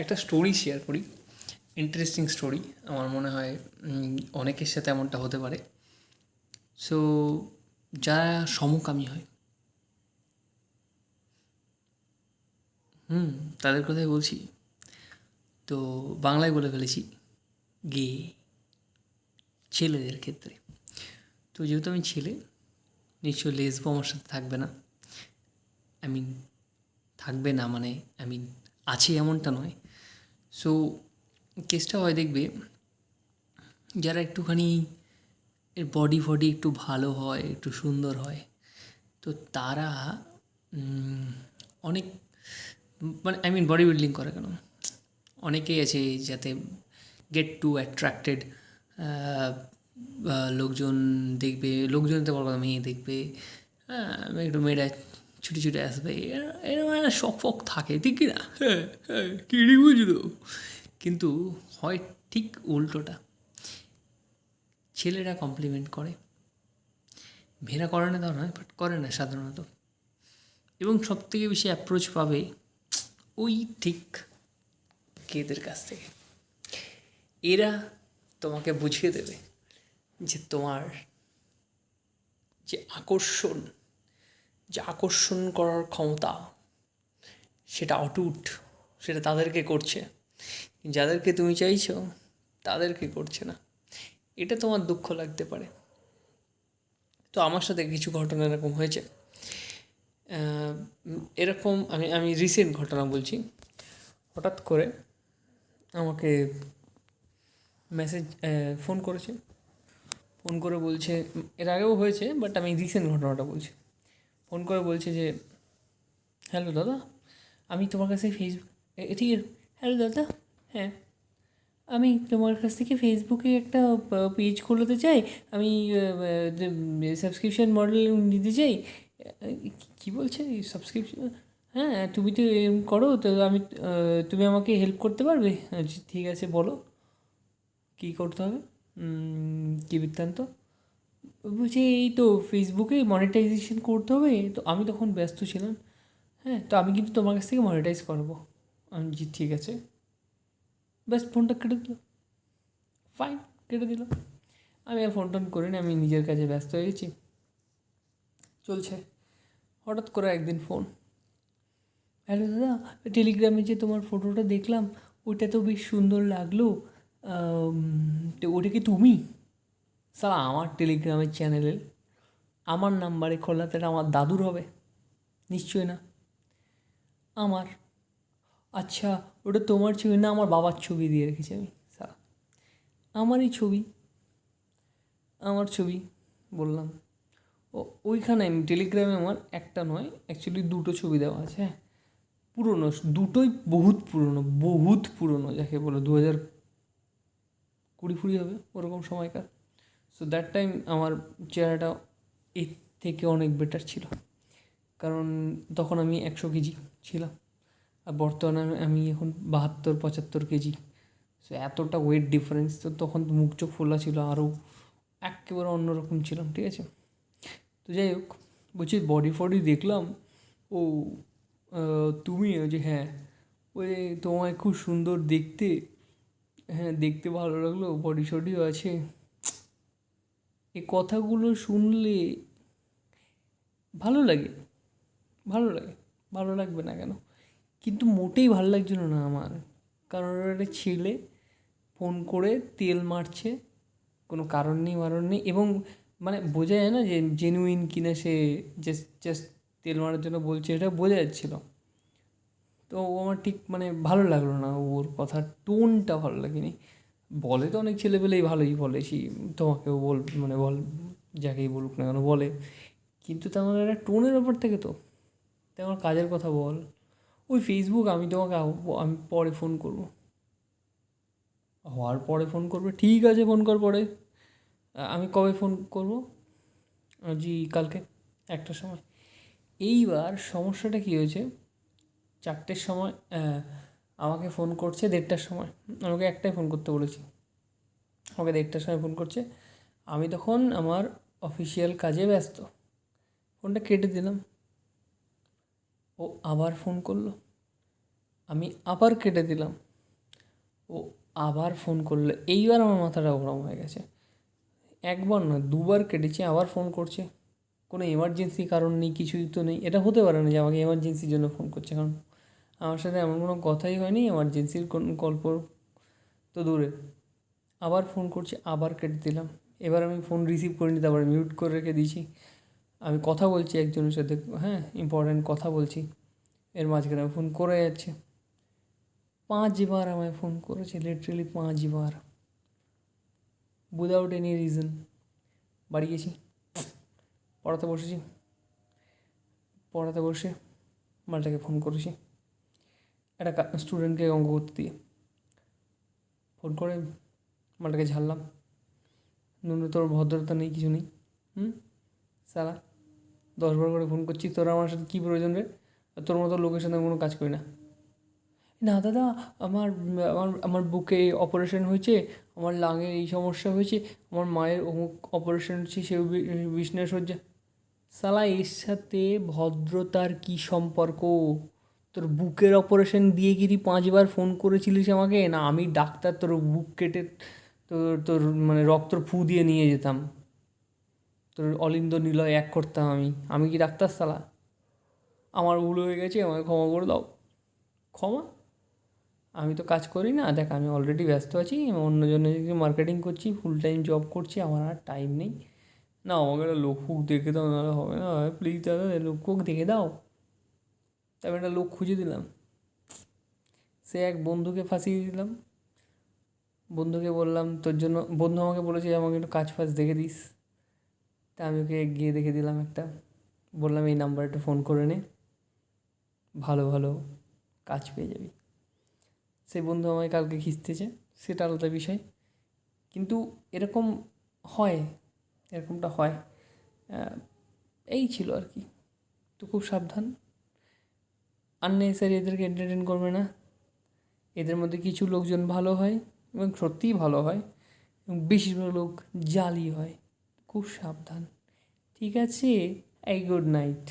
একটা story share করি, interesting story. আমার মনে হয় অনেকের সাথে এমনটা হতে পারে। সো যারা সমকামী হয়, হুম, তাদের কথাই বলছি। তো বাংলায় বলে ফেলেছি, গে ছেলেদের ক্ষেত্রে। তো যেহেতু আমি ছেলে, নিশ্চয়ই লেসবো আমার সাথে থাকবে না। আই মিন থাকবে না মানে আই মিন আছে এমনটা নয়। সো কেসটা হয় দেখবে, যারা একটুখানি এর বডি ফডি একটু ভালো হয়, একটু সুন্দর হয়, তো তারা অনেক মানে আই মিন বডি বিল্ডিং করে কেন, অনেকেই আছে যাতে গেট টু অ্যাট্রাক্টেড, লোকজন দেখবে, লোকজন তো বড় কথা মেয়ে দেখবে, হ্যাঁ একটু মেয়েরা ছুটে ছুটে আসবে, এরকম একটা শখ ফক থাকে, ঠিক কি না? হ্যাঁ হ্যাঁ, কিনি বুঝলো। কিন্তু হয় ঠিক উল্টোটা, ছেলেরা কমপ্লিমেন্ট করে, মেয়েরা করে না তাও নয়, বাট করে না সাধারণত। এবং সবথেকে বেশি অ্যাপ্রোচ পাবে ওই ঠিক কেদের কাছ থেকে। এরা তোমাকে বুঝিয়ে দেবে যে তোমার যে আকর্ষণ, যে আকর্ষণ করার ক্ষমতা, সেটা অটুট, সেটা তাদেরকে করছে, যাদেরকে তুমি চাইছো তাদেরকে করছে না। এটা তোমার দুঃখ লাগতে পারে। তো আমার সাথে কিছু ঘটনা এরকম হয়েছে। এরকম আমি আমি রিসেন্ট ঘটনা বলছি। হঠাৎ করে আমাকে মেসেজ, ফোন করেছে। ফোন করে বলছে, এর আগেও হয়েছে বাট আমি রিসেন্ট ঘটনাটা বলছি। ফোন করে বলছে যে, হ্যালো দাদা, আমি তোমার কাছে ফেসবুক, ঠিক আছে, হ্যালো দাদা, হ্যাঁ আমি তোমার কাছ থেকে ফেসবুকে একটা পেজ খুলতে চাই, আমি সাবস্ক্রিপশন মডেল নিতে চাই। কী বলছে সাবস্ক্রিপশন? হ্যাঁ তুমি তো এরম করো, তো আমি তুমি আমাকে হেল্প করতে পারবে? ঠিক আছে বলো কী করতে হবে, কী বৃত্তান্ত। বলছে এই তো ফেসবুকে মনিটাইজেশন করতে হবে। তো আমি তখন ব্যস্ত ছিলাম। হ্যাঁ তো আমি কিন্তু তোমার কাছ থেকে মনিটাইজ করবো। আমি জি ঠিক আছে, ব্যাস ফোনটা কেটে দিল। ফাইন, কেটে দিল। আমি আর ফোন টোন করিনি, আমি নিজের কাজে ব্যস্ত হয়ে গেছি, চলছে। হঠাৎ করে একদিন ফোন, হ্যালো দাদা, টেলিগ্রামে যে তোমার ফটোটা দেখলাম ওইটা তো বেশ সুন্দর লাগলো, তো ওটা কি তুমি? স্যার আমার টেলিগ্রামের চ্যানেলে আমার নাম্বারে খোলা, তাহলে আমার দাদুর হবে? নিশ্চয়ই না, আমার। আচ্ছা, ওটা তোমার ছবি না, আমার বাবার ছবি দিয়ে রেখেছি আমি। স্যার আমারই ছবি, আমার ছবি বললাম। ও ওইখানে টেলিগ্রামে আমার একটা নয়, অ্যাকচুয়ালি দুটো ছবি দেওয়া আছে। হ্যাঁ পুরনো, দুটোই বহুত পুরনো, বহুত পুরনো, যাকে বলো 2020 ফুড়ি হবে ওরকম সময়কার। সো দ্যাট টাইম আমার চেহারাটা এর থেকে অনেক বেটার ছিল, কারণ তখন আমি 100 কেজি ছিলাম, আর বর্তমানে আমি এখন 72-75 কেজি। সো এতটা ওয়েট ডিফারেন্স, তো তখন তো মুখ চোখ ফোলা ছিল, আরও একেবারে অন্যরকম ছিলাম, ঠিক আছে। তো যাই হোক, বলছি বডি ফডি দেখলাম। ও তুমি ওই যে, হ্যাঁ ওই তোমায় খুব সুন্দর দেখতে, হ্যাঁ দেখতে ভালো লাগলো, বডি শডিও আছে। এই কথাগুলো শুনলে ভালো লাগে, ভালো লাগে, ভালো লাগবে না কেন? কিন্তু মোটেই ভালো লাগছিল না আমার, কারণ ওর একটা ছেলে ফোন করে তেল মারছে, কোনো কারণ নেই মারণ নেই, এবং মানে বোঝা যায় না যে জেনুইন কিনা, সে জাস্ট জাস্ট তেল মারার জন্য বলছে, এটা বোঝা যাচ্ছিলো। তো ও আমার ঠিক মানে ভালো লাগলো না, ওর কথার টোনটা ভালো লাগেনি। বলে তো অনেক ছেলেপেলেই ভালোই বলে, সেই তোমাকেও মানে বল, যাকেই বলুক না কেন বলে, কিন্তু তেমন একটা টোনের ব্যাপার থাকে তো। তেমন কাজের কথা বল, ওই ফেসবুক আমি তোমাকে আমি পরে ফোন করবো। হওয়ার পরে ফোন করবে, ঠিক আছে ফোন কর পরে। আমি কবে ফোন করবো? জি কালকে 1টার সময়। এইবার সমস্যাটা কী হয়েছে, 4টের সময় আমাকে ফোন করছে, 1:30টার সময়। আমাকে একটাই ফোন করতে বলেছি, আমাকে 1:30টার সময় ফোন করছে। আমি তখন আমার অফিসিয়াল কাজে ব্যস্ত, ফোনটা কেটে দিলাম। ও আবার ফোন করলো, আমি আবার কেটে দিলাম, ও আবার ফোন করলে। এইবার আমার মাথাটা গরম হয়ে গেছে। একবার না, দুবার কেটেছি, আবার ফোন করছে। কোনো এমার্জেন্সি কারণ নেই, কিছুই তো নেই। এটা হতে পারে না যে আমাকে এমার্জেন্সির জন্য ফোন করছে, কারণ আমার সাথে এমন কোনো কথাই হয়নি। এমার্জেন্সির কোন গল্প তো দূরে। আবার ফোন করছে, আবার কেটে দিলাম। এবার আমি ফোন রিসিভ করিনি, তারপরে মিউট করে রেখে দিয়েছি। আমি কথা বলছি একজনের সাথে, হ্যাঁ, ইম্পর্ট্যান্ট কথা বলছি, এর মাঝখানে ফোন করে যাচ্ছে। 5 বার আমায় ফোন করেছে, লিটারেলি 5 বার, উইদাউট এনি রিজন। বাড়ি গেছি, পড়াতে বসেছি, পড়াতে বসে মালটাকে ফোন করেছি, একটা স্টুডেন্টকে অঙ্ক করতে দিয়ে। ফোন করে মালটাকে ঝাড়লাম। ন্যূনতম ভদ্রতা নেই, কিছু নেই। সালা 10 বার করে ফোন করছিস, তোরা আমার সাথে কী প্রয়োজন রে? তোর মতো লোকের সাথে আমি কোনো কাজ করি না। না দাদা, আমার আমার আমার বুকে অপারেশন হয়েছে, আমার লাঙের এই সমস্যা হয়েছে, আমার মায়ের অমুক অপারেশন হচ্ছে, সে বিছনায় শয্যা। সালা এর সাথে ভদ্রতার কী সম্পর্ক? তোর বুকের অপারেশন দিয়ে কি তুই 5 বার ফোন করেছিলিস আমাকে? না আমি ডাক্তার, তোর বুক কেটে তোর তোর মানে রক্তর ফু দিয়ে নিয়ে যেতাম, তোর অলিন্দ নিলয় এক করতাম আমি। আমি কি ডাক্তার সালা? আমার ভুল হয়ে গেছে, আমাকে ক্ষমা করে দাও। ক্ষমা? আমি তো কাজ করি না, দেখ আমি অলরেডি ব্যস্ত আছি, আমি অন্যজনের মার্কেটিং করছি, ফুল টাইম জব করছি, আমার আর টাইম নেই। না আমাকে একটা লোক ফুক দেখে দাও, নাহলে হবে না, প্লিজ দাদা লোক ফুক দেখে দাও। তাই আমি একটা লোক খুঁজে দিলাম। সে এক বন্ধুকে ফাঁসিয়ে দিলাম। বন্ধুকে বললাম তোর জন্য, বন্ধু আমাকে বলেছে আমাকে একটু কাজ ফাজ দেখে দিস। তা আমি ওকে গিয়ে দেখে দিলাম একটা, বললাম এই নাম্বারে একটু ফোন করে নে, ভালো ভালো কাজ পেয়ে যাবি। সেই বন্ধু আমাকে কালকে খিস্তেছে, সেটা আলাদা বিষয়। কিন্তু এরকম হয়, এরকমটা হয়। এই ছিল আর কি। তো খুব সাবধান, আননেসেসারি এদেরকে এন্টারটেন করবে না। এদের মধ্যে কিছু লোকজন ভালো হয় এবং সত্যিই ভালো হয়, এবং বেশিরভাগ লোক জালি হয়। খুব সাবধান, ঠিক আছে? এই গুড নাইট।